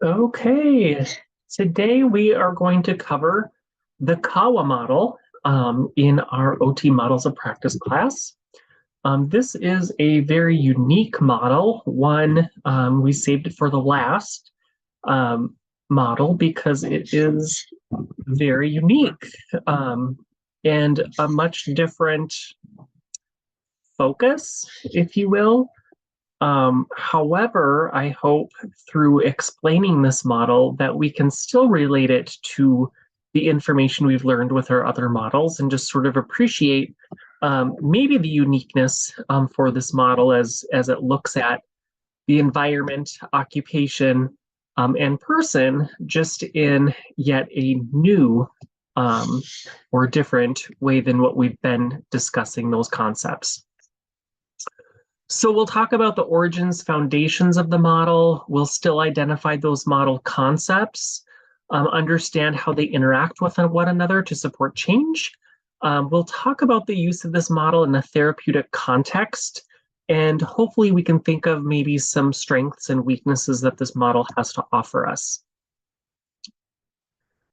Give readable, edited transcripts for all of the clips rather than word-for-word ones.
Okay, today we are going to cover the KAWA model in our OT Models of Practice class. This is a very unique model, one we saved it for the last model because it is very unique and a much different focus, if you will. However, I hope through explaining this model that we can still relate it to the information we've learned with our other models and just sort of appreciate maybe the uniqueness for this model as it looks at the environment, occupation, and person just in yet a new or different way than what we've been discussing those concepts. So we'll talk about the origins, foundations of the model. We'll still identify those model concepts, understand how they interact with one another to support change. We'll talk about the use of this model in a therapeutic context, and hopefully we can think of maybe some strengths and weaknesses that this model has to offer us.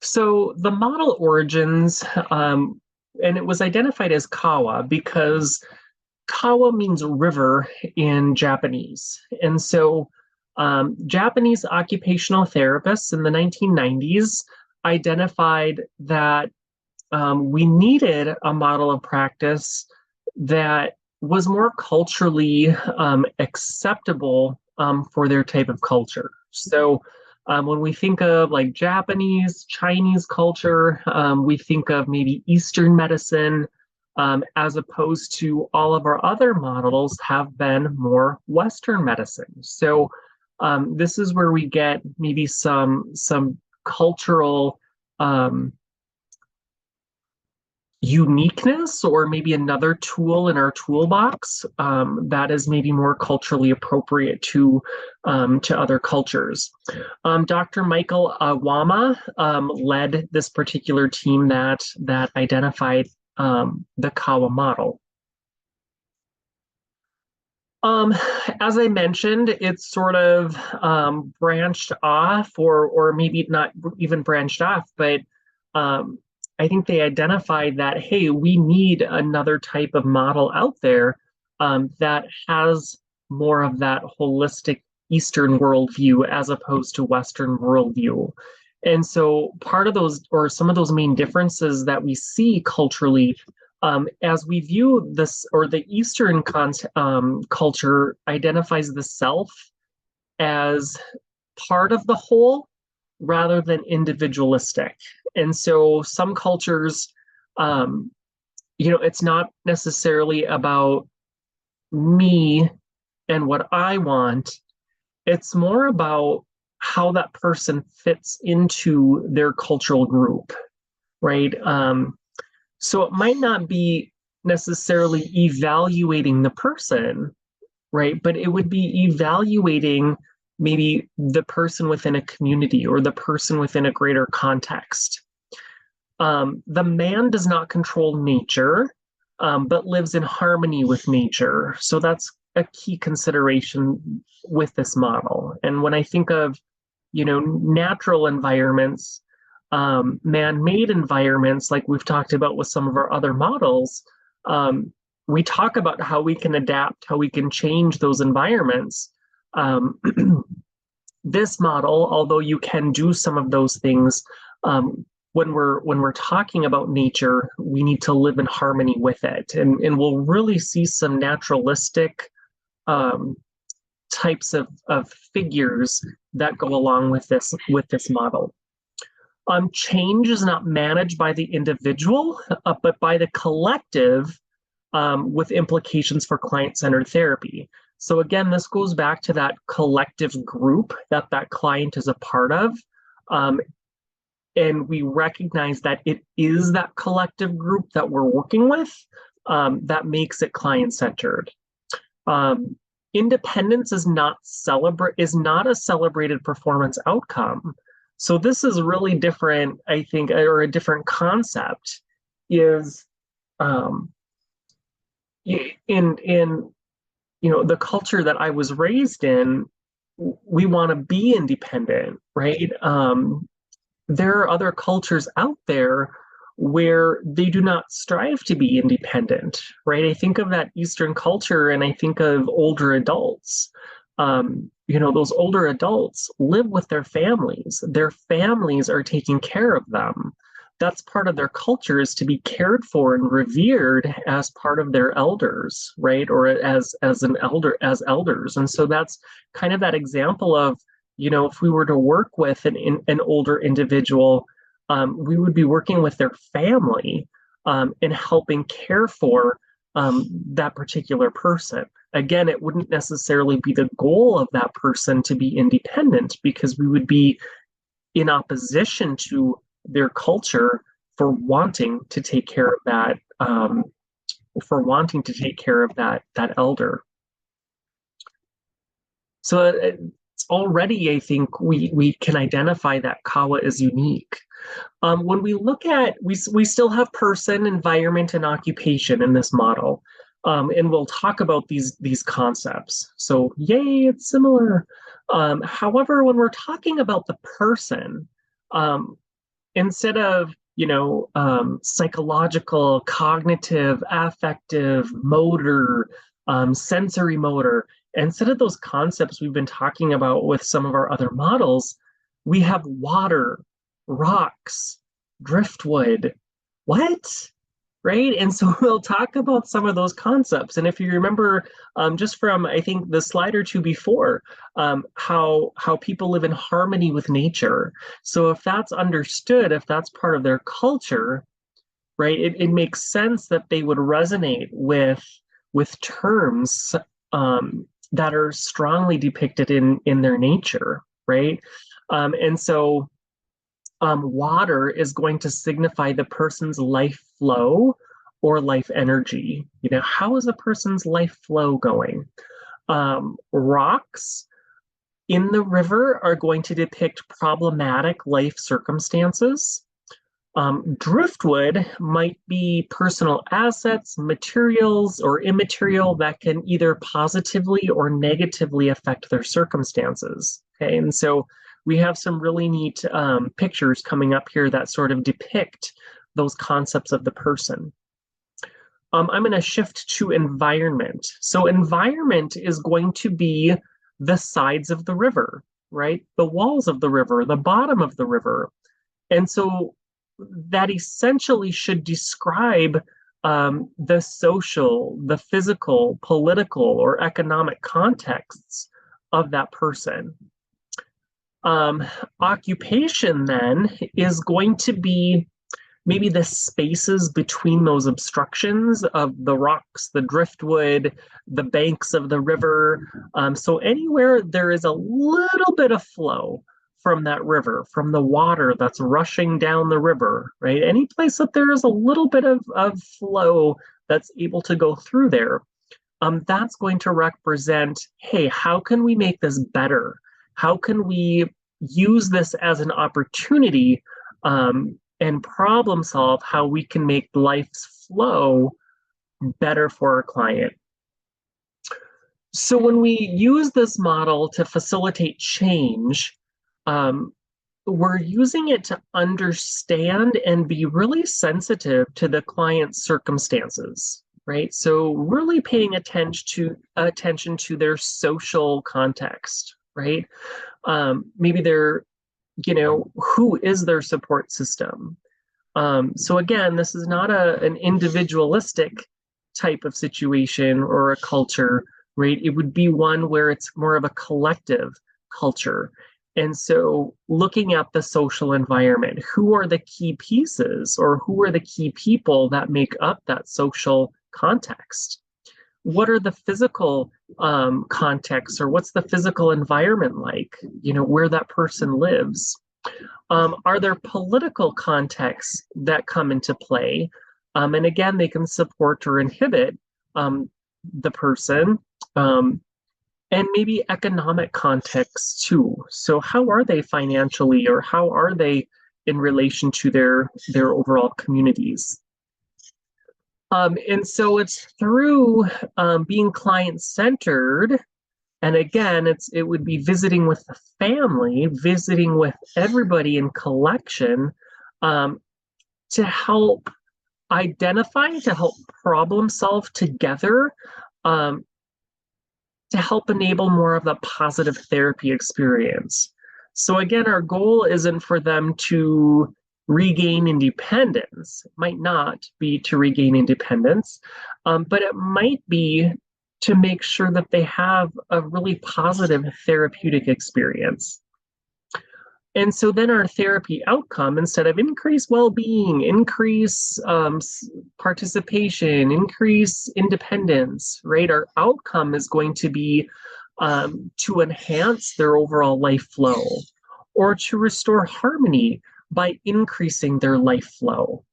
So the model origins, and it was identified as KAWA because KAWA means river in Japanese. And so Japanese occupational therapists in the 1990s identified that we needed a model of practice that was more culturally acceptable for their type of culture. So when we think of like Japanese, Chinese culture, we think of maybe Eastern medicine, as opposed to all of our other models have been more Western medicine. So this is where we get maybe some cultural uniqueness, or maybe another tool in our toolbox that is maybe more culturally appropriate to other cultures. Dr. Michael Awama led this particular team that identified the KAWA model. As I mentioned, it's sort of branched off, or maybe not even branched off, but I think they identified that, hey, we need another type of model out there that has more of that holistic Eastern worldview as opposed to Western worldview. And so part of those, or some of those main differences that we see culturally, as we view this, or the Eastern culture identifies the self as part of the whole rather than individualistic. And so some cultures, it's not necessarily about me and what I want. It's more about how that person fits into their cultural group, right? So it might not be necessarily evaluating the person, right? But it would be evaluating maybe the person within a community or the person within a greater context. The man does not control nature, but lives in harmony with nature. So that's a key consideration with this model. And when I think of natural environments, man-made environments, like we've talked about with some of our other models, we talk about how we can adapt, how we can change those environments. This model, although you can do some of those things, when we're talking about nature, we need to live in harmony with it, and we'll really see some naturalistic types of figures that go along with this model. Change is not managed by the individual, but by the collective, with implications for client-centered therapy. So again, this goes back to that collective group that client is a part of. And we recognize that it is that collective group that we're working with that makes it client-centered. Independence is not a celebrated performance outcome. So this is really different, I think, or a different concept is in the culture that I was raised in, we want to be independent, right? There are other cultures out there where they do not strive to be independent, right? I think of that Eastern culture and I think of older adults. Those older adults live with their families. Their families are taking care of them. That's part of their culture, is to be cared for and revered as part of their elders, right? Or as an elder, as elders. And so that's kind of that example of, if we were to work with an older individual, we would be working with their family and helping care for that particular person. Again, it wouldn't necessarily be the goal of that person to be independent, because we would be in opposition to their culture for wanting to take care of that, that elder. So it's already, I think, we can identify that KAWA is unique. When we look at, we still have person, environment, and occupation in this model. And we'll talk about these concepts. So yay, it's similar. However, when we're talking about the person, instead of psychological, cognitive, affective, motor, sensory motor, instead of those concepts we've been talking about with some of our other models, we have water, rocks, driftwood. What? Right? And so we'll talk about some of those concepts. And if you remember, just from, I think, the slide or two before, how people live in harmony with nature. So if that's understood, if that's part of their culture, right, it makes sense that they would resonate with terms that are strongly depicted in their nature, right? And so water is going to signify the person's life flow or life energy. How is a person's life flow going? Rocks in the river are going to depict problematic life circumstances. Driftwood might be personal assets, materials, or immaterial that can either positively or negatively affect their circumstances. Okay, and so we have some really neat pictures coming up here that sort of depict those concepts of the person. I'm going to shift to environment. So environment is going to be the sides of the river, right? The walls of the river, the bottom of the river. And so that essentially should describe the social, the physical, political, or economic contexts of that person. Occupation then is going to be maybe the spaces between those obstructions of the rocks, the driftwood, the banks of the river. So anywhere there is a little bit of flow from that river, from the water that's rushing down the river, right? Any place that there is a little bit of flow that's able to go through there, that's going to represent, hey, how can we make this better? How can we use this as an opportunity and problem solve how we can make life's flow better for our client? So when we use this model to facilitate change, we're using it to understand and be really sensitive to the client's circumstances, right? So really paying attention to their social context, right? Maybe they're, who is their support system? So again, this is not an individualistic type of situation or a culture, right? It would be one where it's more of a collective culture. And so looking at the social environment, who are the key pieces or who are the key people that make up that social context? What are the physical contexts, or what's the physical environment like, where that person lives? Are there political contexts that come into play? And again, they can support or inhibit the person. And maybe economic contexts too. So how are they financially, or how are they in relation to their overall communities? And so it's through being client-centered And again, it would be visiting with the family, visiting with everybody in collection, um, to help identify, to help problem solve together, um, to help enable more of the positive therapy experience. So again, our goal isn't for them to regain independence. It might not be to regain independence, but it might be to make sure that they have a really positive therapeutic experience. And so then our therapy outcome, instead of increase well-being, increase participation, increase independence, right? Our outcome is going to be to enhance their overall life flow or to restore harmony by increasing their life flow.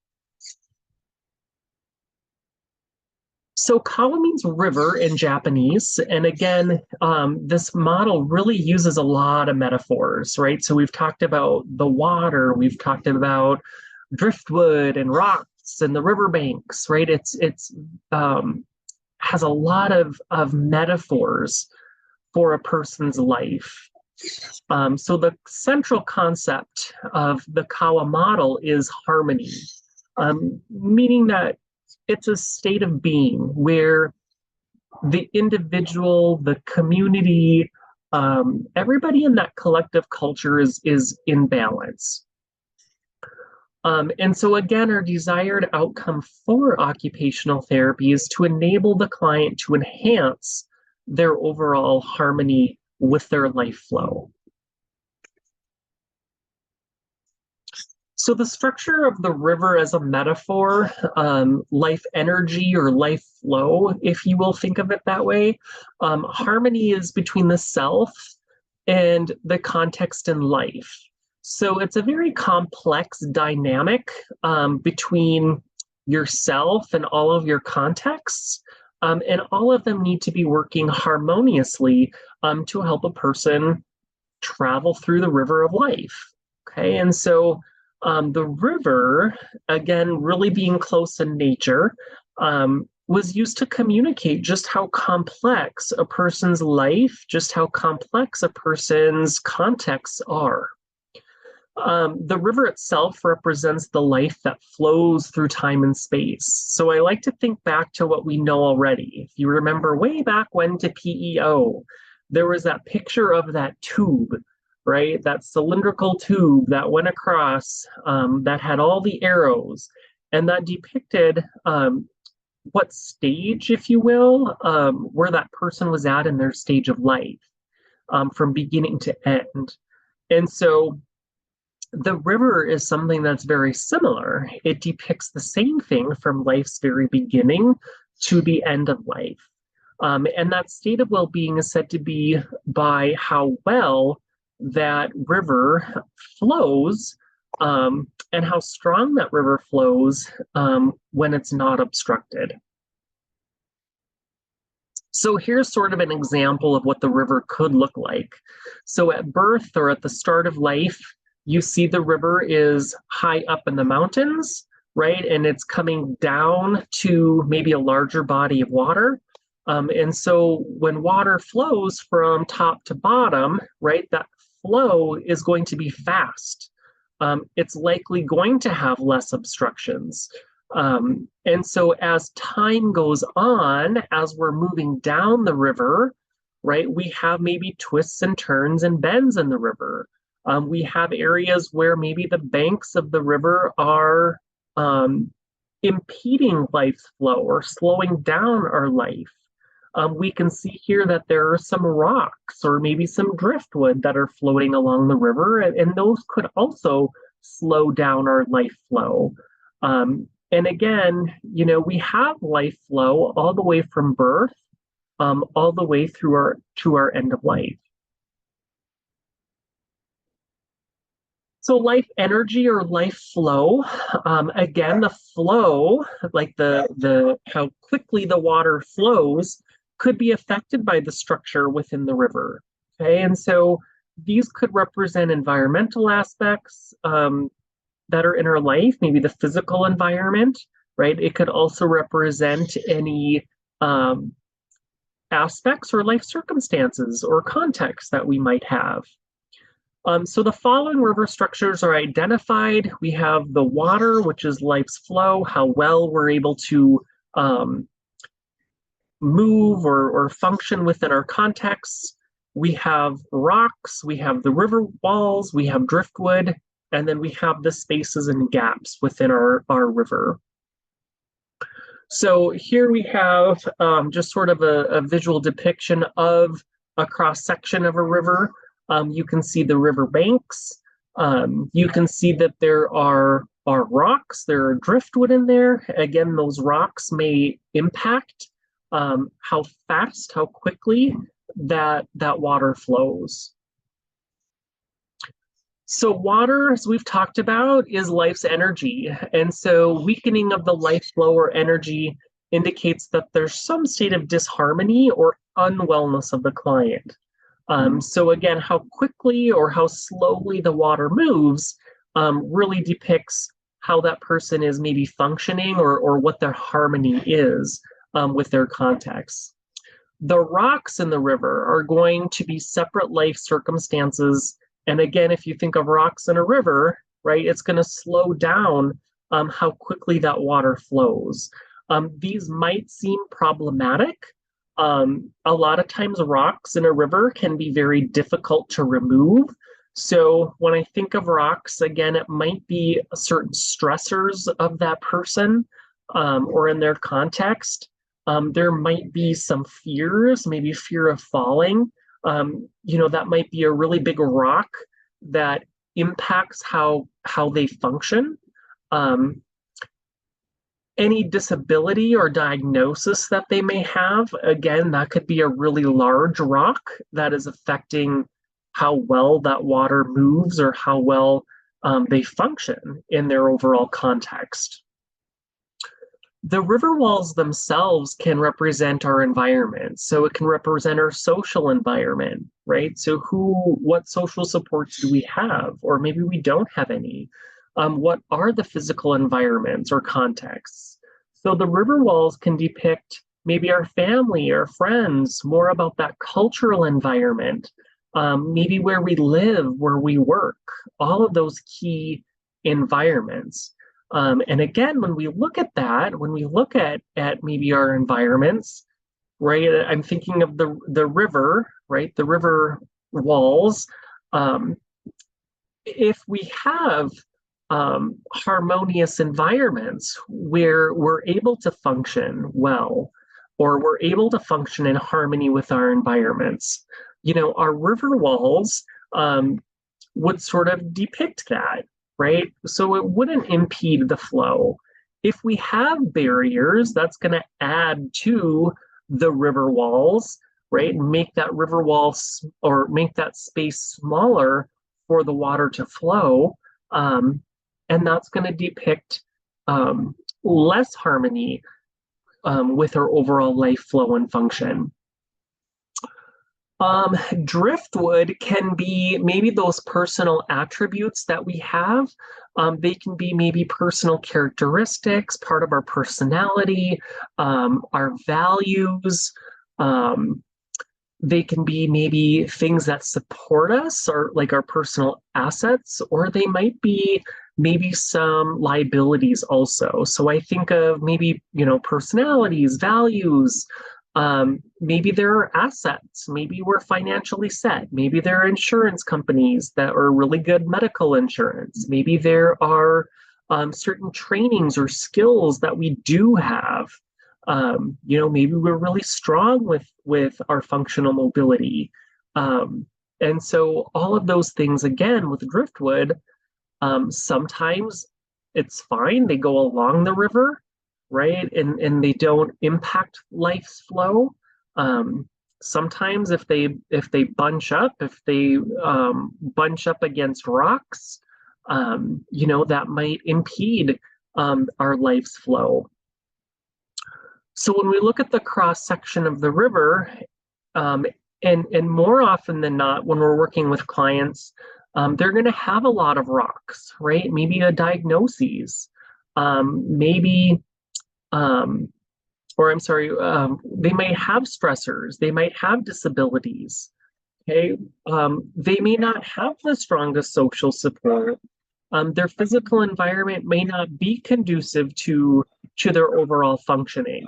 So kawa means river in Japanese. And again, this model really uses a lot of metaphors, right? So we've talked about the water, we've talked about driftwood and rocks and the riverbanks, right? It's has a lot of metaphors for a person's life. So the central concept of the kawa model is harmony, meaning that it's a state of being where the individual, the community, everybody in that collective culture is in balance. And so again, our desired outcome for occupational therapy is to enable the client to enhance their overall harmony with their life flow. So the structure of the river as a metaphor, life energy or life flow, if you will think of it that way, harmony is between the self and the context in life. So it's a very complex dynamic between yourself and all of your contexts, and all of them need to be working harmoniously to help a person travel through the river of life. Okay, and so the river, again, really being close in nature, was used to communicate just how complex a person's life, just how complex a person's contexts are. The river itself represents the life that flows through time and space. So I like to think back to what we know already. If you remember way back when to PEO, there was that picture of that tube, right? That cylindrical tube that went across, that had all the arrows, and that depicted what stage, if you will, where that person was at in their stage of life, from beginning to end. And so the river is something that's very similar. It depicts the same thing from life's very beginning to the end of life. And that state of well-being is said to be by how well that river flows, and how strong that river flows when it's not obstructed. So here's sort of an example of what the river could look like. So at birth or at the start of life, you see the river is high up in the mountains, right? And it's coming down to maybe a larger body of water. And so when water flows from top to bottom, right, that flow is going to be fast. It's likely going to have less obstructions. And so as time goes on, as we're moving down the river, right, we have maybe twists and turns and bends in the river. We have areas where maybe the banks of the river are impeding life's flow or slowing down our life. We can see here that there are some rocks or maybe some driftwood that are floating along the river, and those could also slow down our life flow. And again, you know, we have life flow all the way from birth, all the way through to our end of life. So life energy or life flow, again, the flow, like the how quickly the water flows, could be affected by the structure within the river. Okay, and so these could represent environmental aspects that are in our life, maybe the physical environment, right? It could also represent any aspects or life circumstances or contexts that we might have. So the following river structures are identified. We have the water, which is life's flow, how well we're able to move or function within our contexts. We have rocks, we have the river walls, we have driftwood, and then we have the spaces and gaps within our river. So here we have just sort of a visual depiction of a cross section of a river. You can see the river banks. You can see that there are rocks, there are driftwood in there. Again, those rocks may impact how fast, how quickly that water flows. So water, as we've talked about, is life's energy. And so weakening of the life flow or energy indicates that there's some state of disharmony or unwellness of the client. So again, how quickly or how slowly the water moves really depicts how that person is maybe functioning or what their harmony is with their context. The rocks in the river are going to be separate life circumstances. And again, if you think of rocks in a river, right, it's going to slow down how quickly that water flows. These might seem problematic. A lot of times rocks in a river can be very difficult to remove. So when I think of rocks, again, it might be certain stressors of that person or in their context. There might be some fears, maybe fear of falling. That might be a really big rock that impacts how they function. Any disability or diagnosis that they may have, again, that could be a really large rock that is affecting how well that water moves or how well they function in their overall context. The river walls themselves can represent our environment. So it can represent our social environment, right? So what social supports do we have? Or maybe we don't have any. What are the physical environments or contexts? So the river walls can depict maybe our family, our friends, more about that cultural environment, maybe where we live, where we work, all of those key environments. And again, when we look at that, when we look at maybe our environments, right, I'm thinking of the river, right, the river walls. If we have harmonious environments where we're able to function well, or we're able to function in harmony with our environments, our river walls would sort of depict that, right? So it wouldn't impede the flow. If we have barriers, that's going to add to the river walls, right? Make that river wall or make that space smaller for the water to flow. And that's going to depict less harmony with our overall life flow and function. Driftwood can be maybe those personal attributes that we have. They can be maybe personal characteristics, part of our personality, our values. They can be maybe things that support us or like our personal assets, or they might be maybe some liabilities also. So I think of maybe, personalities, values. Maybe there are assets. Maybe we're financially set. Maybe there are insurance companies that are really good medical insurance. Maybe there are certain trainings or skills that we do have. Maybe we're really strong with our functional mobility. And so all of those things, again, with driftwood, sometimes it's fine. They go along the river, right? And they don't impact life's flow. Sometimes if they bunch up, if they bunch up against rocks, that might impede our life's flow. So when we look at the cross section of the river, and more often than not, when we're working with clients, they're going to have a lot of rocks, right? Maybe a diagnosis, maybe or I'm sorry, they might have stressors, they might have disabilities. Okay, they may not have the strongest social support. Their physical environment may not be conducive to their overall functioning.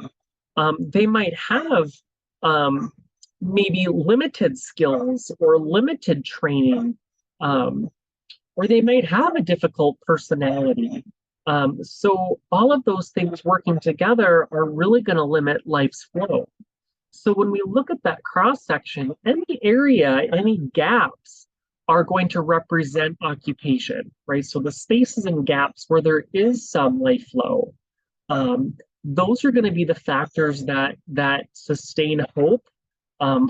They might have um, maybe limited skills or limited training, um, or they might have a difficult personality. So all of those things working together are really going to limit life's flow. So when we look at that cross section, any area, any gaps are going to represent occupation, right? So the spaces and gaps where there is some life flow, um, those are going to be the factors that sustain hope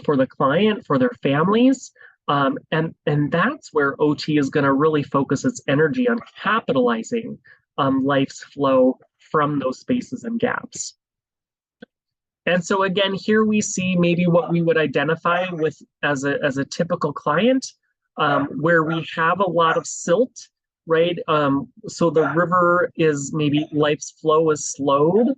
for the client, for their families. And that's where OT is going to really focus its energy on capitalizing life's flow from those spaces and gaps. And so again, here we see maybe what we would identify with as a typical client, where we have a lot of silt, right? So the river is maybe life's flow is slowed.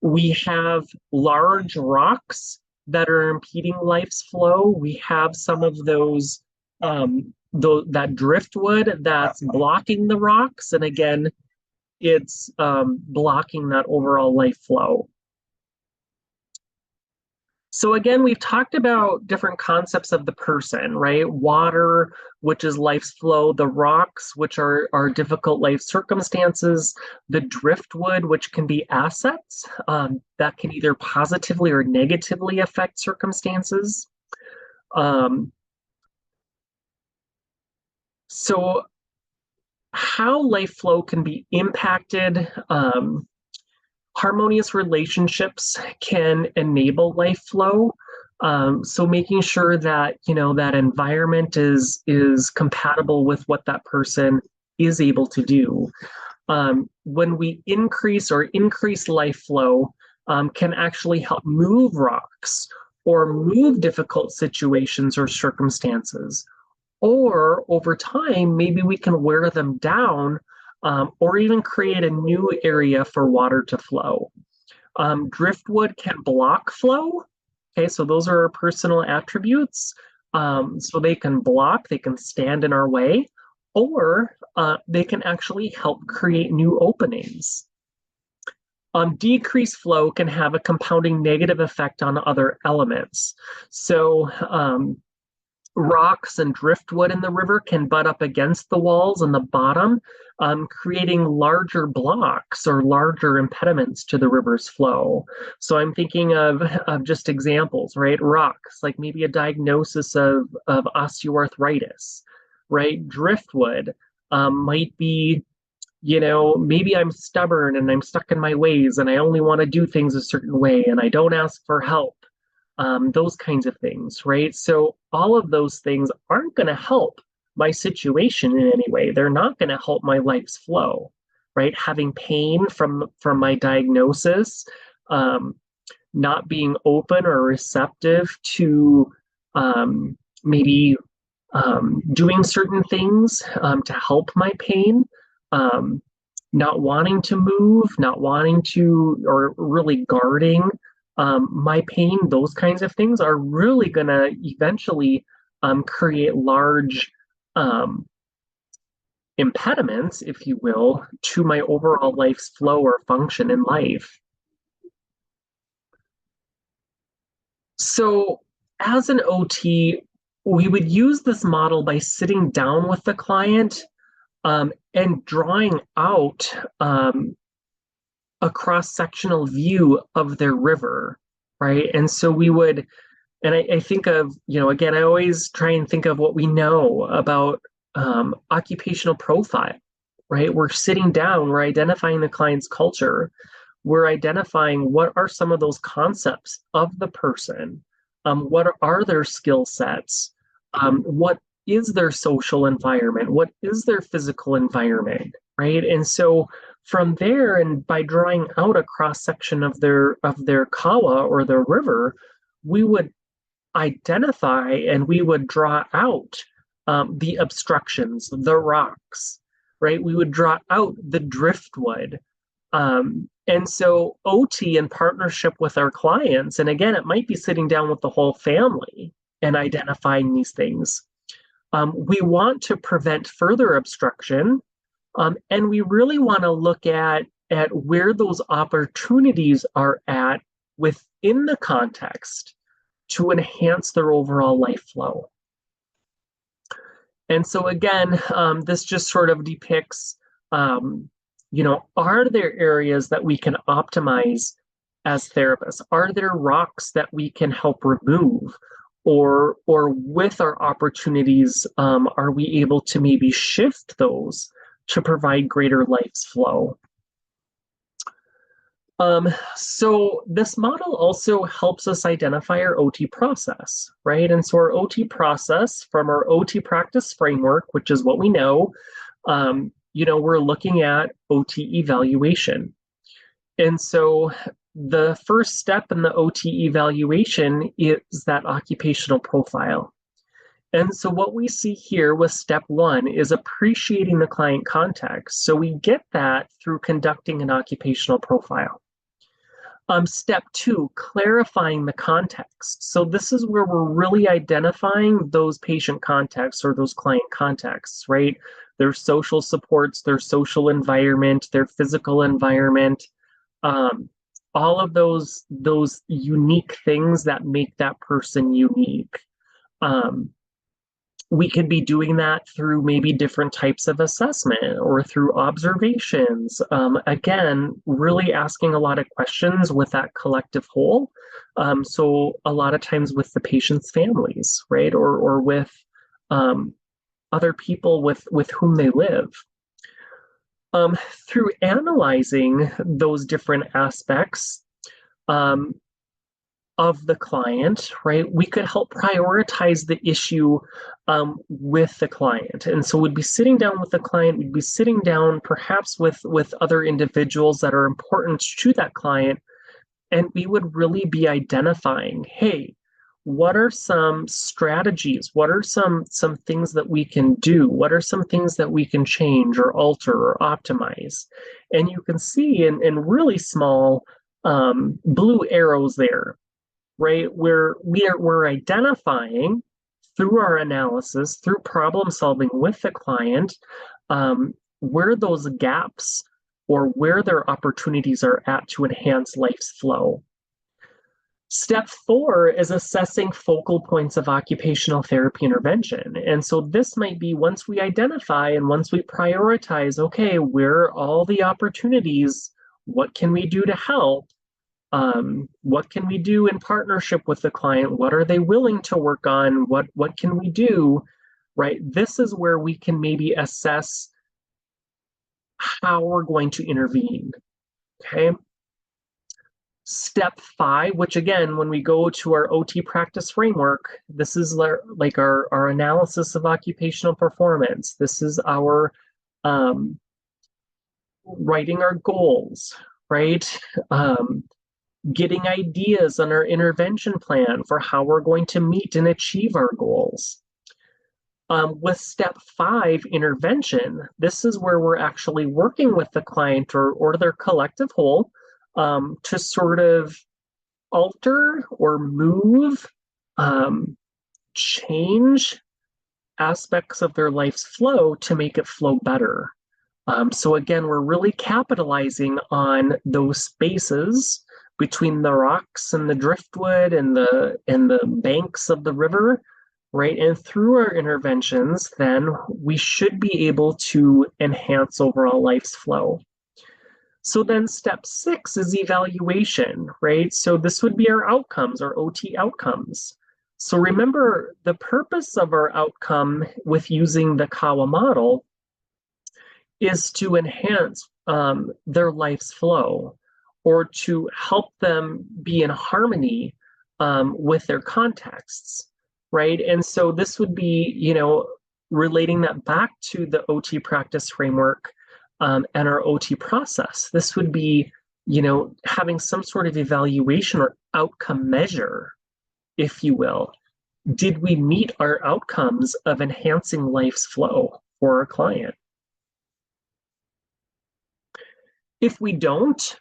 We have large rocks that are impeding life's flow. We have some of those, that driftwood that's blocking the rocks. And again, it's blocking that overall life flow. So again, we've talked about different concepts of the person, right? Water, which is life's flow, the rocks, which are difficult life circumstances, the driftwood, which can be assets that can either positively or negatively affect circumstances. So how life flow can be impacted, harmonious relationships can enable life flow. So making sure that that environment is compatible with what that person is able to do. When we increase life flow, can actually help move rocks or move difficult situations or circumstances. Or over time, maybe we can wear them down, or even create a new area for water to flow. Driftwood can block flow. Okay, so those are our personal attributes. So they can block, they can stand in our way, or they can actually help create new openings. Decreased flow can have a compounding negative effect on other elements. So rocks and driftwood in the river can butt up against the walls and the bottom, creating larger blocks or larger impediments to the river's flow. So I'm thinking of just examples, right? Rocks, like maybe a diagnosis of osteoarthritis, right? Driftwood might be, maybe I'm stubborn and I'm stuck in my ways and I only want to do things a certain way and I don't ask for help. Those kinds of things, right? So all of those things aren't going to help my situation in any way. They're not going to help my life's flow, right? Having pain from my diagnosis, not being open or receptive to maybe doing certain things to help my pain, not wanting to move, not wanting to, or really guarding my pain, those kinds of things are really going to eventually create large impediments, if you will, to my overall life's flow or function in life. So, as an OT, we would use this model by sitting down with the client and drawing out a cross-sectional view of their river, right? And so we would, and I think of, again, I always try and think of what we know about occupational profile, right? We're sitting down, we're identifying the client's culture, we're identifying what are some of those concepts of the person, what are their skill sets, what is their social environment, what is their physical environment, right? And so from there, and by drawing out a cross section of their KAWA or their river, we would identify and we would draw out the obstructions, the rocks, right? We would draw out the driftwood. And so OT in partnership with our clients, and again, it might be sitting down with the whole family and identifying these things. We want to prevent further obstruction, and we really want to look at where those opportunities are at within the context to enhance their overall life flow. And so again, this just sort of depicts, are there areas that we can optimize as therapists? Are there rocks that we can help remove? Or with our opportunities, are we able to maybe shift those to provide greater life's flow? So this model also helps us identify our OT process, right? And so our OT process from our OT practice framework, which is what we know, we're looking at OT evaluation. And so the first step in the OT evaluation is that occupational profile. And so what we see here with step one is appreciating the client context. So we get that through conducting an occupational profile. Step two, clarifying the context. So this is where we're really identifying those patient contexts or those client contexts, right? Their social supports, their social environment, their physical environment, all of those unique things that make that person unique. We could be doing that through maybe different types of assessment or through observations. Again, really asking a lot of questions with that collective whole. So a lot of times with the patient's families, right? Or with other people with whom they live. Through analyzing those different aspects, of the client, right, we could help prioritize the issue with the client. And so we'd be sitting down with the client, we'd be sitting down perhaps with other individuals that are important to that client, and we would really be identifying, hey, what are some strategies? What are some things that we can do? What are some things that we can change or alter or optimize? And you can see in really small blue arrows there, right, where we're identifying through our analysis, through problem solving with the client, where those gaps or where their opportunities are at to enhance life's flow. Step four is assessing focal points of occupational therapy intervention. And so this might be once we identify and once we prioritize, okay, where are all the opportunities? What can we do to help? What can we do in partnership with the client? What are they willing to work on? What can we do, right? This is where we can maybe assess how we're going to intervene, okay? Step five, which again, when we go to our OT practice framework, this is like our analysis of occupational performance. This is our writing our goals, right? Getting ideas on our intervention plan for how we're going to meet and achieve our goals. With step five, intervention, this is where we're actually working with the client or their collective whole to sort of alter or move, change aspects of their life's flow to make it flow better. So again, we're really capitalizing on those spaces between the rocks and the driftwood and the banks of the river, right? And through our interventions, then we should be able to enhance overall life's flow. So then step six is evaluation, right? So this would be our outcomes, our OT outcomes. So remember, the purpose of our outcome with using the KAWA model is to enhance their life's flow, or to help them be in harmony with their contexts, right? And so this would be, relating that back to the OT practice framework and our OT process. This would be, having some sort of evaluation or outcome measure, if you will. Did we meet our outcomes of enhancing life's flow for our client? If we don't,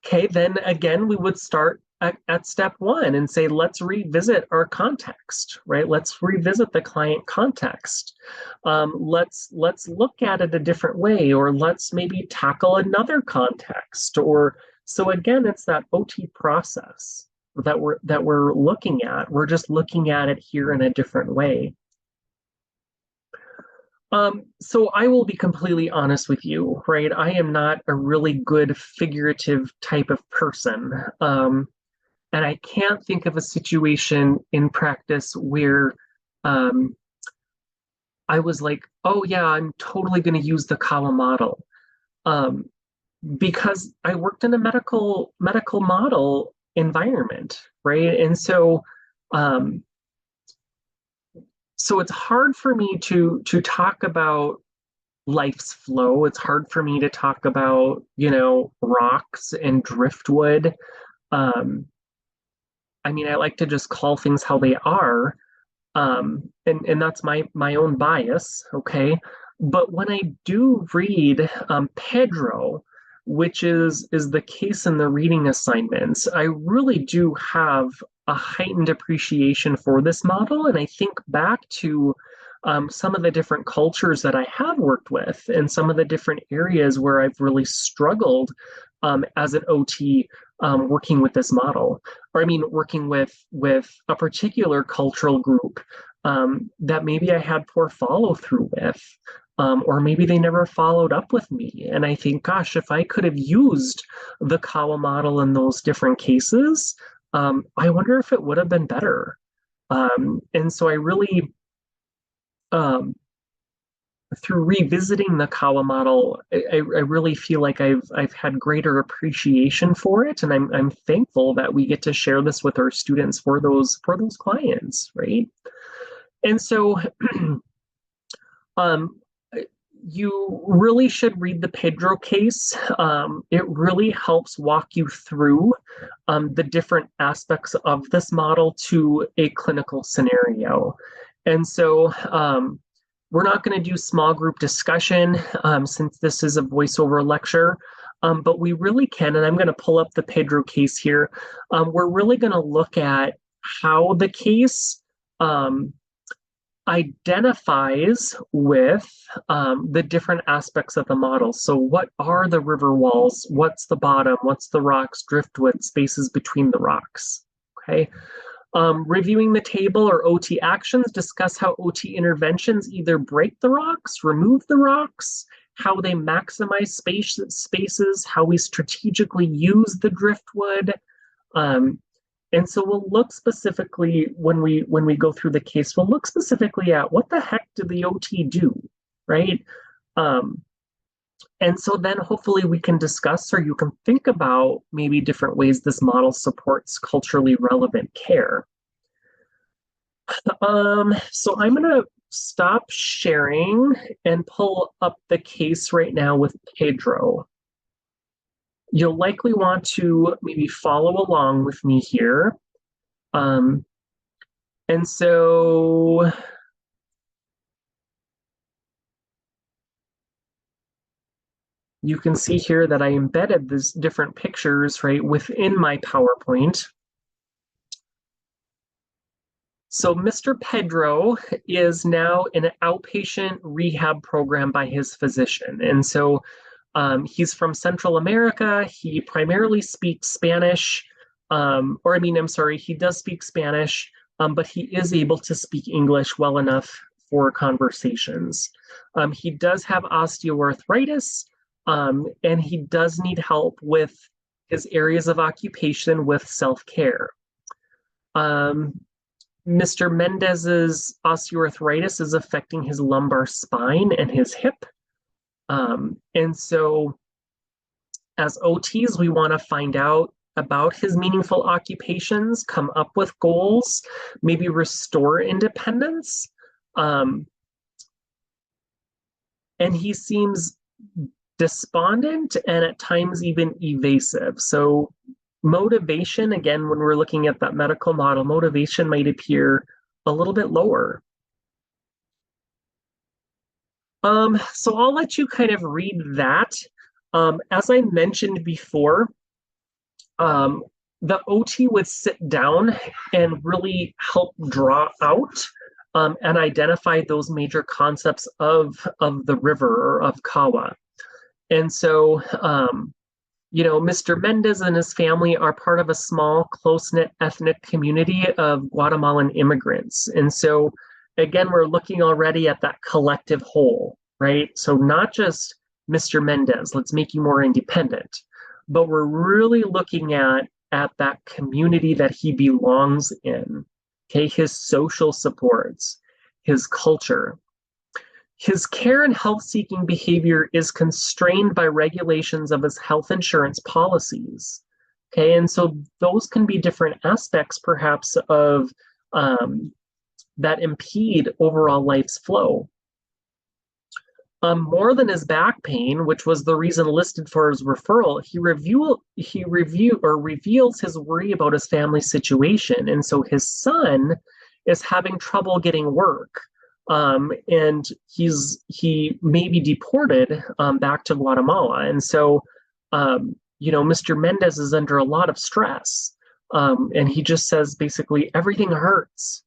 Okay, then again, we would start at step one and say, let's revisit our context, right? Let's revisit the client context. Let's look at it a different way, or let's maybe tackle another context. Or so again, it's that OT process that we're looking at. We're just looking at it here in a different way. So I will be completely honest with you, right? I am not a really good figurative type of person. And I can't think of a situation in practice where um, I was like, oh yeah, I'm totally going to use the KAWA model. Um, because I worked in a medical model environment, right? And um, so it's hard for me to talk about life's flow. It's hard for me to talk about, rocks and driftwood. Um, I mean, I like to just call things how they are. And that's my own bias, okay? But when I do read Pedro, which is the case in the reading assignments, I really do have a heightened appreciation for this model, and I think back to some of the different cultures that I have worked with, and some of the different areas where I've really struggled as an OT working with this model, or I mean, working with a particular cultural group that maybe I had poor follow through with, or maybe they never followed up with me. And I think, gosh, if I could have used the KAWA model in those different cases, I wonder if it would have been better. And so I really, um, through revisiting the KAWA model, I really feel like I've had greater appreciation for it, and I'm thankful that we get to share this with our students for those clients, right? And so um, you really should read the Pedro case. It really helps walk you through the different aspects of this model to a clinical scenario. And so we're not going to do small group discussion since this is a voiceover lecture, but we really can, and I'm going to pull up the Pedro case here. We're really going to look at how the case um, identifies with the different aspects of the model. So, what are the river walls? What's the bottom? What's the rocks, driftwood, spaces between the rocks? Okay. Reviewing the table or OT actions, discuss how OT interventions either break the rocks, remove the rocks, how they maximize spaces, how we strategically use the driftwood. Um, and so we'll look specifically when we go through the case, we'll look specifically at what the heck did the OT do, right? Um, and so then hopefully we can discuss, or you can think about maybe different ways this model supports culturally relevant care. So I'm gonna stop sharing and pull up the case right now with Pedro. You'll likely want to maybe follow along with me here. Um, and so you can see here that I embedded these different pictures right within my PowerPoint. So Mr. Pedro is now in an outpatient rehab program by his physician. And so he's from Central America. He primarily speaks Spanish, or I mean, I'm sorry, he does speak Spanish, but he is able to speak English well enough for conversations. He does have osteoarthritis, and he does need help with his areas of occupation with self-care. Mr. Mendez's osteoarthritis is affecting his lumbar spine and his hip. And so as OTs, we want to find out about his meaningful occupations, come up with goals, maybe restore independence. And he seems despondent and at times even evasive. So motivation, again, when we're looking at that medical model, motivation might appear a little bit lower. So I'll let you kind of read that. As I mentioned before, um, the OT would sit down and really help draw out and identify those major concepts of the river or of Kawa. And so, Mr. Mendez and his family are part of a small, close-knit ethnic community of Guatemalan immigrants. And so, again, we're looking already at that collective whole, right? So not just Mr. Mendez, let's make you more independent, but we're really looking at that community that he belongs in, okay? His social supports, his culture. His care and health seeking behavior is constrained by regulations of his health insurance policies. Okay, and so those can be different aspects, perhaps, of that impede overall life's flow. More than his back pain, which was the reason listed for his referral, he reveals his worry about his family situation, and so his son is having trouble getting work. And he may be deported back to Guatemala. And so, Mr. Mendez is under a lot of stress. And he just says basically, everything hurts.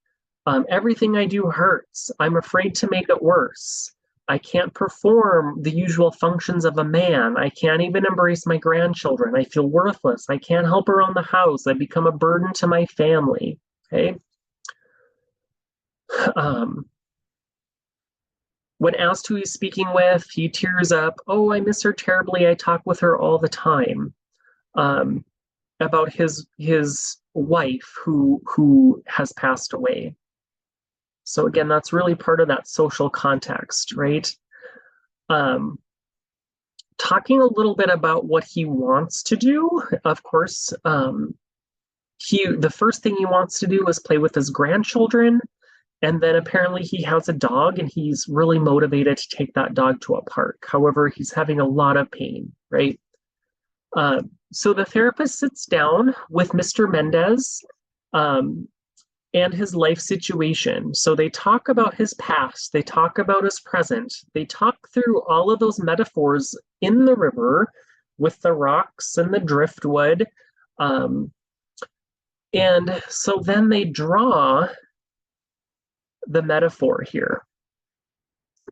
Everything I do hurts. I'm afraid to make it worse. I can't perform the usual functions of a man. I can't even embrace my grandchildren. I feel worthless. I can't help around the house. I become a burden to my family. Okay. When asked who he's speaking with, he tears up. Oh, I miss her terribly. I talk with her all the time. About his wife who has passed away. So again, that's really part of that social context, right? Talking a little bit about what he wants to do. Of course, the first thing he wants to do is play with his grandchildren. And then apparently he has a dog and he's really motivated to take that dog to a park. However, he's having a lot of pain, right? So the therapist sits down with Mr. Mendez and his life situation. So they talk about his past, they talk about his present, they talk through all of those metaphors in the river with the rocks and the driftwood. And so then they draw the metaphor here.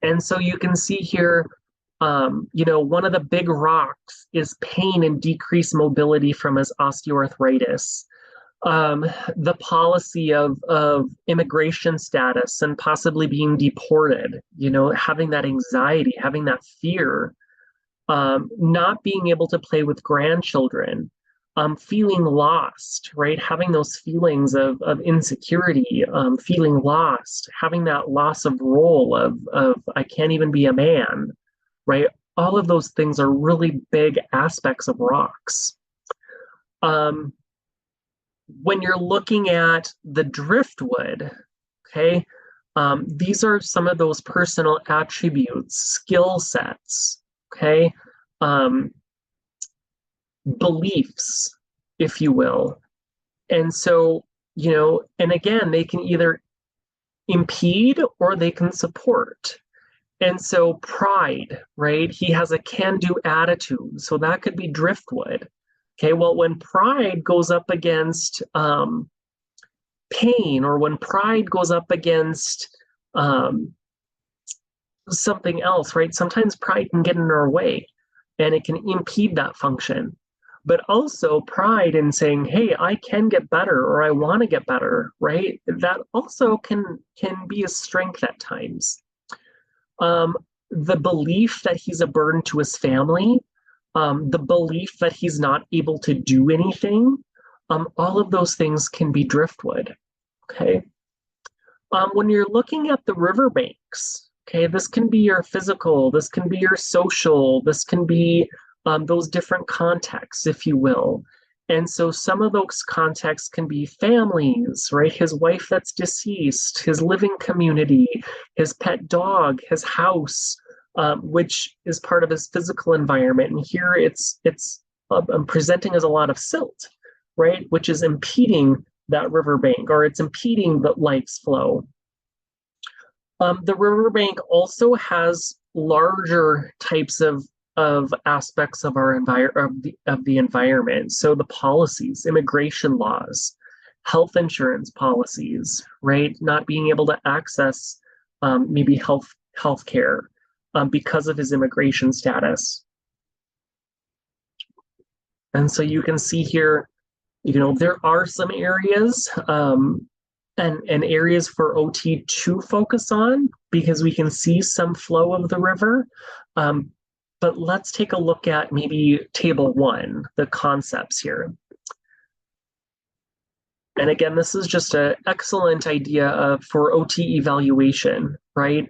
And so you can see here, one of the big rocks is pain and decreased mobility from his osteoarthritis. The policy of immigration status and possibly being deported, having that anxiety, having that fear, not being able to play with grandchildren, feeling lost, right? Having those feelings of insecurity, feeling lost, having that loss of role of I can't even be a man, right? All of those things are really big aspects of rocks. When you're looking at the driftwood, okay, these are some of those personal attributes, skill sets, okay, beliefs, if you will. And so, and again, they can either impede or they can support. And so pride, right? He has a can-do attitude. So that could be driftwood. Okay, well, when pride goes up against pain, or when pride goes up against something else, right? Sometimes pride can get in our way and it can impede that function. But also pride in saying, hey, I can get better, or I want to get better, right? That also can be a strength at times. The belief that he's a burden to his family, the belief that he's not able to do anything, all of those things can be driftwood, okay? When you're looking at the riverbanks, okay, this can be your physical, this can be your social, this can be those different contexts, if you will. And so some of those contexts can be families, right? His wife that's deceased, his living community, his pet dog, his house, which is part of his physical environment. And here it's presenting as a lot of silt, right? Which is impeding that riverbank, or it's impeding the life's flow. The riverbank also has larger types of of aspects of our of the environment. So the policies, immigration laws, health insurance policies, right? Not being able to access maybe health care because of his immigration status. And so you can see here, there are some areas and areas for OT to focus on because we can see some flow of the river. But let's take a look at maybe table 1, the concepts here. And again, this is just an excellent idea for OT evaluation, right?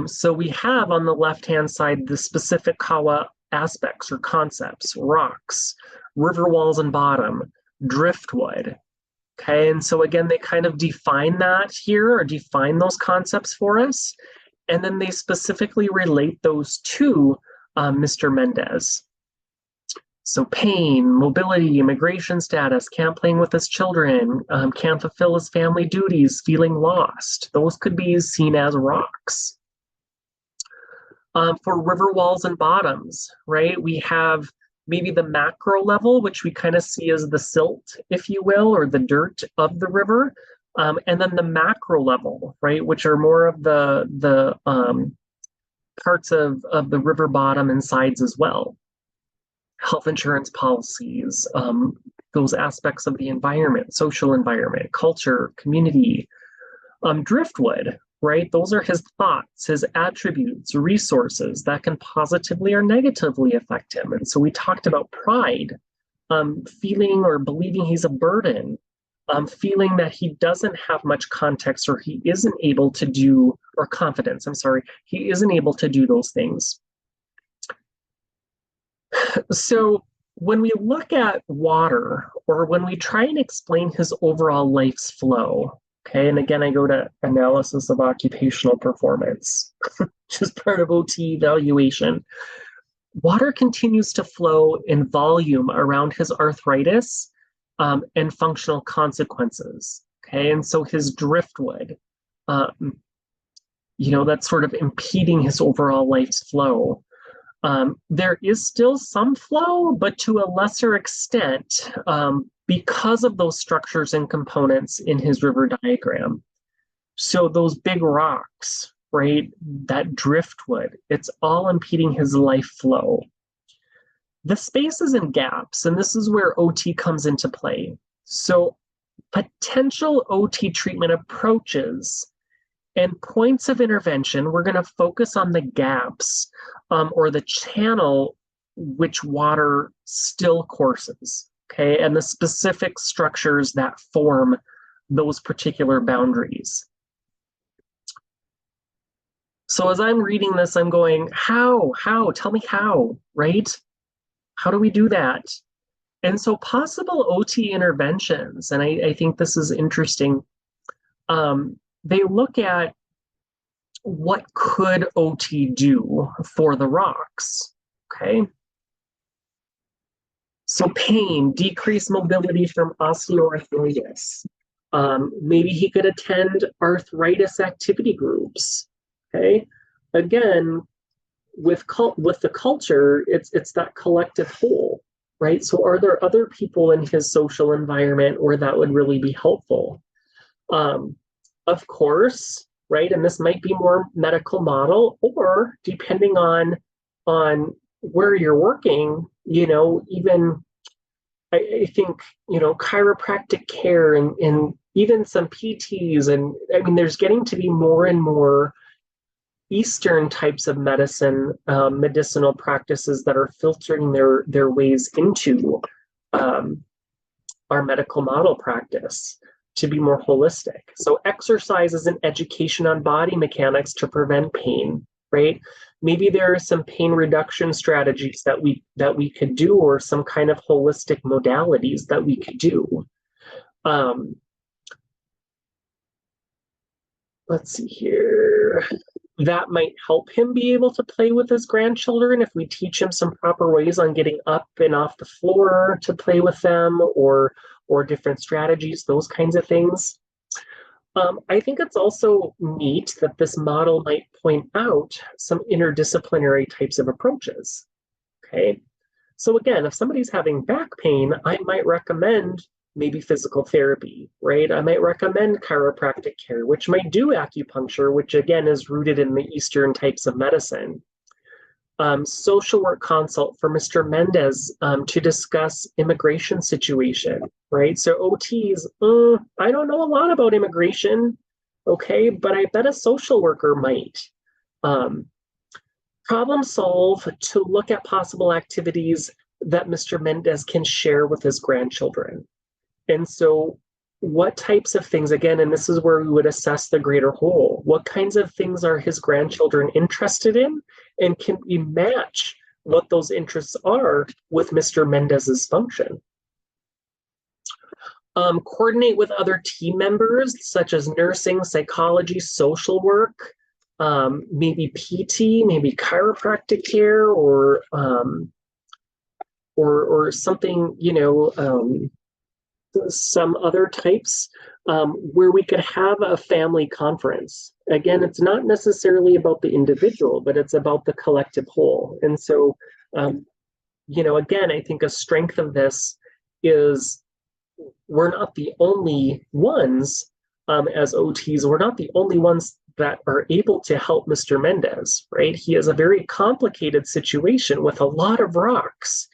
So we have on the left-hand side the specific KAWA aspects or concepts: rocks, river walls and bottom, driftwood. Okay, and so again, they kind of define that here or define those concepts for us. And then they specifically relate those to Mr. Mendez. So pain, mobility, immigration status, can't play with his children, can't fulfill his family duties, feeling lost. Those could be seen as rocks. For river walls and bottoms, right? We have maybe the macro level, which we kind of see as the silt, if you will, or the dirt of the river. And then the macro level, right, which are more of the parts of the river bottom and sides as well. Health insurance policies, those aspects of the environment, social environment, culture, community, driftwood, right? Those are his thoughts, his attributes, resources that can positively or negatively affect him. And so we talked about pride, feeling or believing he's a burden, feeling that he doesn't have much context or he isn't able to do, or confidence, I'm sorry, he isn't able to do those things. So when we look at water, or when we try and explain his overall life's flow, okay, and again, I go to analysis of occupational performance, which is part of OT evaluation. Water continues to flow in volume around his arthritis and functional consequences, okay? And so his driftwood, that's sort of impeding his overall life's flow. There is still some flow, but to a lesser extent because of those structures and components in his river diagram. So those big rocks, right, that driftwood, it's all impeding his life flow. The spaces and gaps, and this is where OT comes into play. So potential OT treatment approaches and points of intervention, we're going to focus on the gaps or the channel which water still courses, okay, and the specific structures that form those particular boundaries. So as I'm reading this, I'm going, how, tell me how, right? How do we do that? And so possible OT interventions, and I think this is interesting, they look at what could OT do for the rocks, okay? So pain, decreased mobility from osteoarthritis. Maybe he could attend arthritis activity groups, okay? Again, with the culture, it's that collective whole, right? So are there other people in his social environment where that would really be helpful? Of course, right? And this might be more medical model, or depending on where you're working, even I think, chiropractic care and even some PTs. And I mean, there's getting to be more and more Eastern types of medicine, medicinal practices that are filtering their ways into our medical model practice to be more holistic. So exercise is an education on body mechanics to prevent pain, right? Maybe there are some pain reduction strategies that we could do, or some kind of holistic modalities that we could do. Let's see here. That might help him be able to play with his grandchildren if we teach him some proper ways on getting up and off the floor to play with them, or different strategies, those kinds of things. I think it's also neat that this model might point out some interdisciplinary types of approaches. Okay. So again, if somebody's having back pain, I might recommend maybe physical therapy, right? I might recommend chiropractic care, which might do acupuncture, which again is rooted in the Eastern types of medicine. Social work consult for Mr. Mendez to discuss immigration situation, right? So OTs, I don't know a lot about immigration, okay, but I bet a social worker might. Um, Problem solve to look at possible activities that Mr. Mendez can share with his grandchildren. And so, what types of things, again, and this is where we would assess the greater whole, what kinds of things are his grandchildren interested in? And can we match what those interests are with Mr. Mendez's function? Coordinate with other team members, such as nursing, psychology, social work, maybe PT, maybe chiropractic care, or something, some other types, where we could have a family conference. Again, it's not necessarily about the individual, but it's about the collective whole. And so, again, I think a strength of this is we're not the only ones, as OTs, we're not the only ones that are able to help Mr. Mendez, right? He has a very complicated situation with a lot of rocks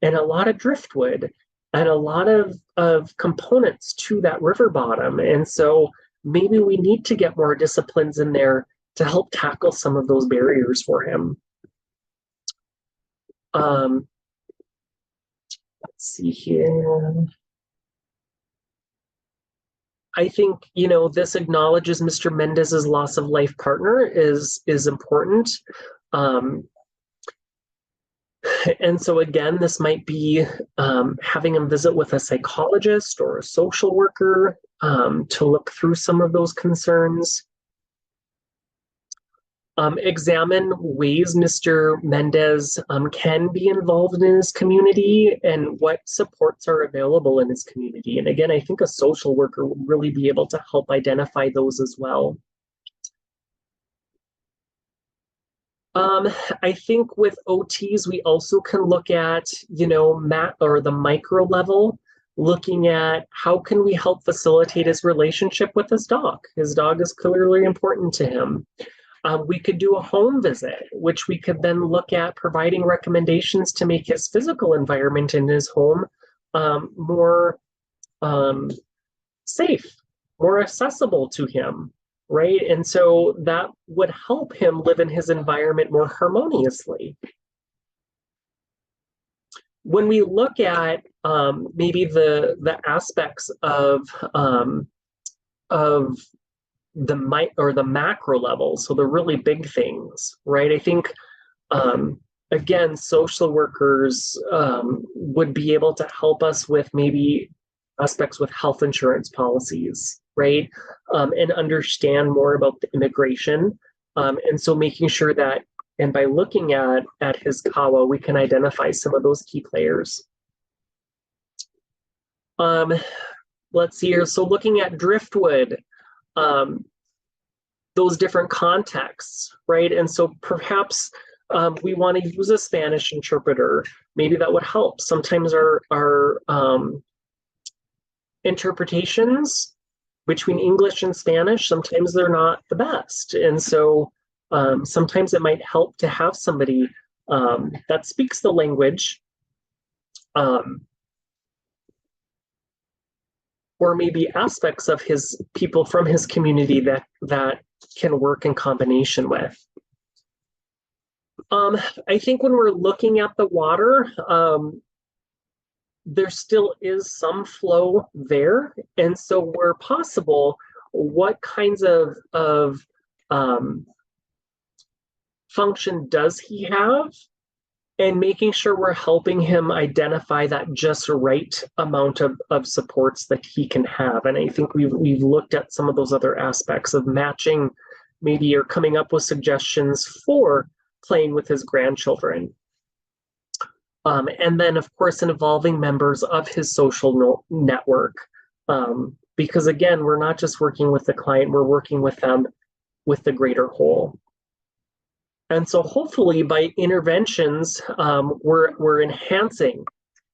and a lot of driftwood and a lot of components to that river bottom. And so maybe we need to get more disciplines in there to help tackle some of those barriers for him. Let's see here. I think, this acknowledges Mr. Mendez's loss of life partner is important. And so again, this might be having him visit with a psychologist or a social worker to look through some of those concerns. Examine ways Mr. Mendez can be involved in his community and what supports are available in his community. And again, I think a social worker will really be able to help identify those as well. I think with OTs, we also can look at, the micro level, looking at how can we help facilitate his relationship with his dog. His dog is clearly important to him. We could do a home visit, which we could then look at providing recommendations to make his physical environment in his home more safe, more accessible to him, right? And so that would help him live in his environment more harmoniously. When we look at maybe the aspects of the macro level, so the really big things, right? I think again, social workers would be able to help us with maybe aspects with health insurance policies, right? And understand more about the immigration. And so making sure that, and by looking at his KAWA, we can identify some of those key players. Let's see here. So looking at driftwood, those different contexts, right? And so perhaps we want to use a Spanish interpreter. Maybe that would help. Sometimes our interpretations between English and Spanish, sometimes they're not the best. And so sometimes it might help to have somebody that speaks the language, or maybe aspects of his people from his community that can work in combination with. I think when we're looking at the water, there still is some flow there. And so where possible, what kinds of function does he have? And making sure we're helping him identify that just right amount of supports that he can have. And I think we've looked at some of those other aspects of matching, maybe, or coming up with suggestions for playing with his grandchildren. And then, of course, involving members of his social network. Because again, we're not just working with the client, we're working with them with the greater whole. And so hopefully by interventions, we're enhancing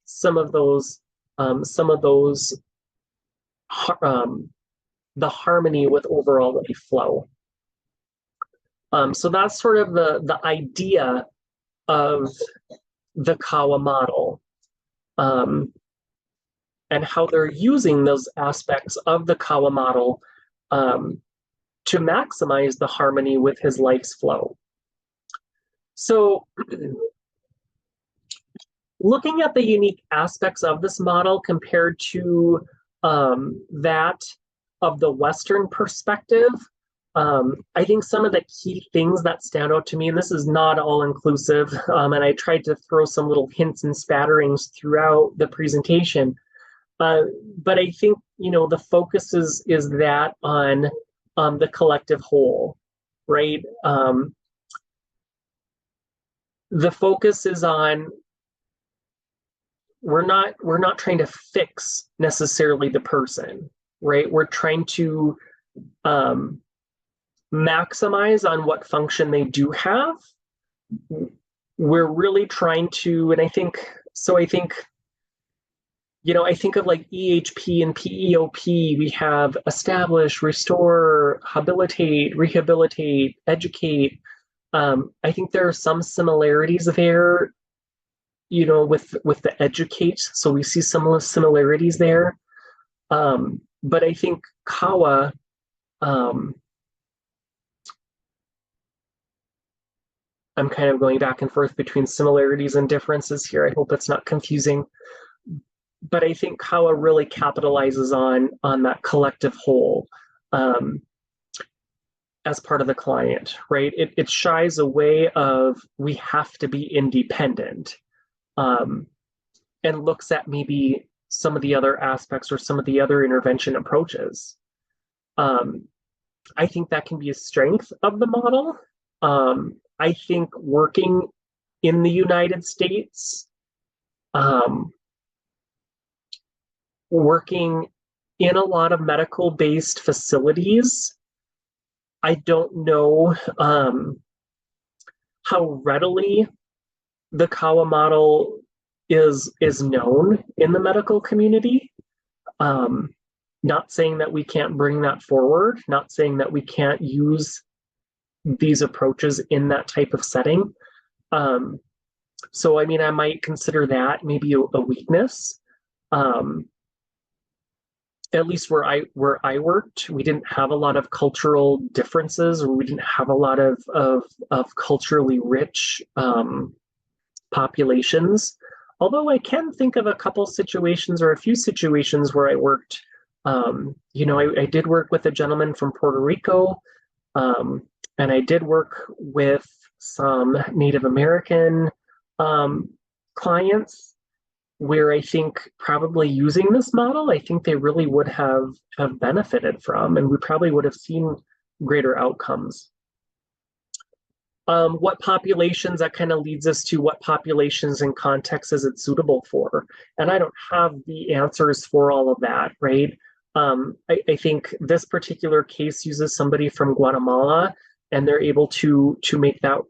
some of those um, the harmony with overall life flow. So that's sort of the idea of the KAWA model, and how they're using those aspects of the KAWA model to maximize the harmony with his life's flow. So looking at the unique aspects of this model compared to that of the Western perspective, I think some of the key things that stand out to me, and this is not all inclusive, and I tried to throw some little hints and spatterings throughout the presentation, but I think, the focus is that on the collective whole, right? The focus is on, we're not trying to fix necessarily the person, right? We're trying to maximize on what function they do have. We're really trying to, and I think I think of like EHP and PEOP. We have establish, restore, habilitate, rehabilitate, educate. I think there are some similarities there, with the educate. So we see some similarities there. But I think KAWA, I'm kind of going back and forth between similarities and differences here. I hope it's not confusing. But I think KAWA really capitalizes on that collective whole as part of the client, right? It shies away of, we have to be independent, and looks at maybe some of the other aspects or some of the other intervention approaches. I think that can be a strength of the model. I think working in the United States, working in a lot of medical-based facilities, I don't know how readily the KAWA model is known in the medical community. Not saying that we can't bring that forward, not saying that we can't use these approaches in that type of setting. So, I mean, I might consider that maybe a weakness. At least where I worked, we didn't have a lot of cultural differences, or we didn't have a lot of culturally rich populations. Although I can think of a couple situations or a few situations where I worked. I did work with a gentleman from Puerto Rico, and I did work with some Native American clients, where I think probably using this model, I think they really would have benefited from, and we probably would have seen greater outcomes. What populations, that kind of leads us to what populations and contexts is it suitable for? And I don't have the answers for all of that, right? I think this particular case uses somebody from Guatemala, and they're able to make that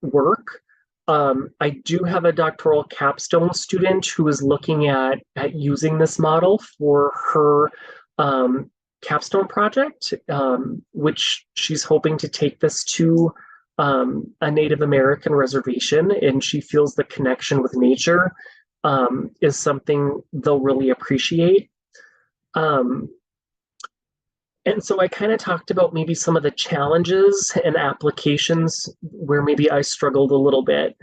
work. I do have a doctoral capstone student who is looking at using this model for her capstone project, which she's hoping to take this to a Native American reservation, and she feels the connection with nature is something they'll really appreciate. And so I kind of talked about maybe some of the challenges and applications where maybe I struggled a little bit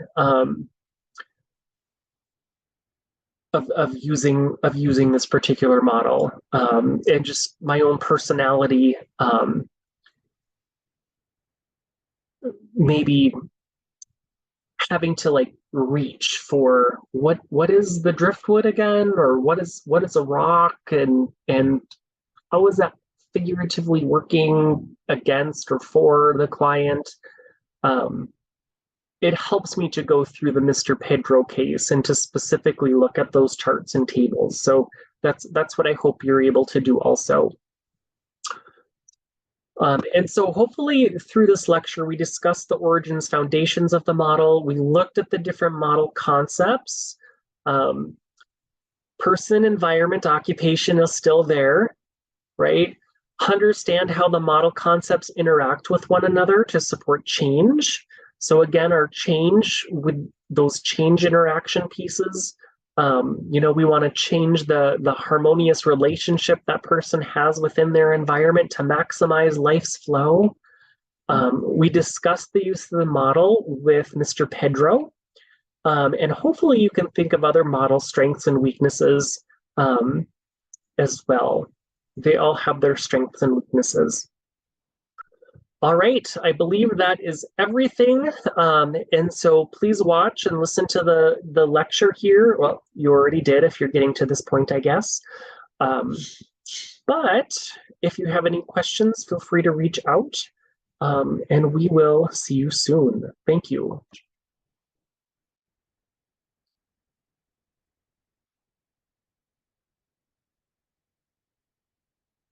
of using this particular model, and just my own personality, maybe having to like reach for what is the driftwood again, or what is a rock, and how is that figuratively working against or for the client. It helps me to go through the Mr. Pedro case and to specifically look at those charts and tables. So that's what I hope you're able to do also. And so hopefully through this lecture, we discussed the origins, foundations of the model. We looked at the different model concepts. Person, environment, occupation is still there, right? Understand how the model concepts interact with one another to support change. So again, our change with those change interaction pieces, we want to change the harmonious relationship that person has within their environment to maximize life's flow. We discussed the use of the model with Mr. Pedro, and hopefully you can think of other model strengths and weaknesses as well. They all have their strengths and weaknesses. All right, I believe that is everything. And so please watch and listen to the lecture here. Well, you already did if you're getting to this point, I guess. But if you have any questions, feel free to reach out, and we will see you soon. Thank you.